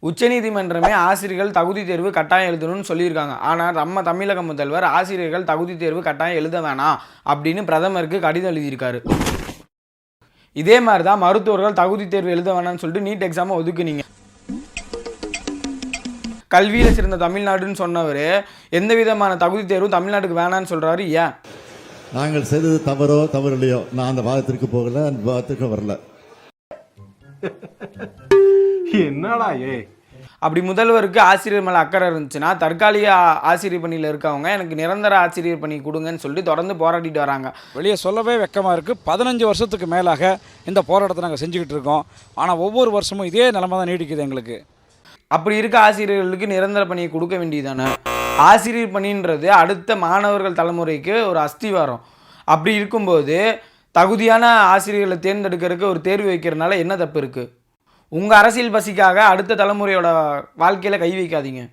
உச்சநீதிமன்றமே ஆசிரியர்கள் தகுதி தேர்வு கட்டாயம் எழுதணும்னு சொல்லியிருக்காங்க. ஆனால் நம்ம தமிழக முதல்வர் ஆசிரியர்கள் தகுதி தேர்வு கட்டாயம் எழுத வேணாம் அப்படின்னு பிரதமருக்கு கடிதம் எழுதியிருக்காரு. இதே மாதிரி தான் மருத்துவர்கள் தகுதி தேர்வு எழுத வேணாம்னு சொல்லிட்டு நீட் எக்ஸாமை ஒதுக்குனீங்க. கல்வியில் சிறந்த தமிழ்நாடுன்னு சொன்னவர் எந்த விதமான தகுதி தேர்வும் தமிழ்நாட்டுக்கு வேணான்னு சொல்கிறாரு. ஏன்? நாங்கள் செய்தது தவறோ தவறில்லையோ, நான் அந்த வாதத்திற்கு போகல, அந்த வாதத்திற்கு வரல. என்னடா அப்படி முதல்வருக்கு ஆசிரியர் மேலே அக்கறை இருந்துச்சுன்னா தற்காலிக ஆசிரியர் பணியில் இருக்கவங்க எனக்கு நிரந்தர ஆசிரியர் பணி கொடுங்கன்னு சொல்லிட்டு தொடர்ந்து போராடிட்டு வராங்க. வெளியே சொல்லவே வெக்கமாக இருக்குது. 15 வருஷத்துக்கு மேலாக இந்த போராட்டத்தை நாங்கள் செஞ்சுக்கிட்டு இருக்கோம். ஆனால் ஒவ்வொரு வருஷமும் இதே நிலைமை தான் நீடிக்குது எங்களுக்கு. அப்படி இருக்க ஆசிரியர்களுக்கு நிரந்தர பணியை கொடுக்க வேண்டியதானே? ஆசிரியர் பணின்றது அடுத்த மாணவர்கள் தலைமுறைக்கு ஒரு அஸ்திவாரம். அப்படி இருக்கும்போது தகுதியான ஆசிரியர்களை தேர்ந்தெடுக்கிறதுக்கு ஒரு தேர்வு வைக்கிறதுனால என்ன தப்பு இருக்குது? உங்கள் அரசியல் பசிக்காக அடுத்த தலைமுறையோட வாழ்க்கையில் கை வைக்காதீங்க.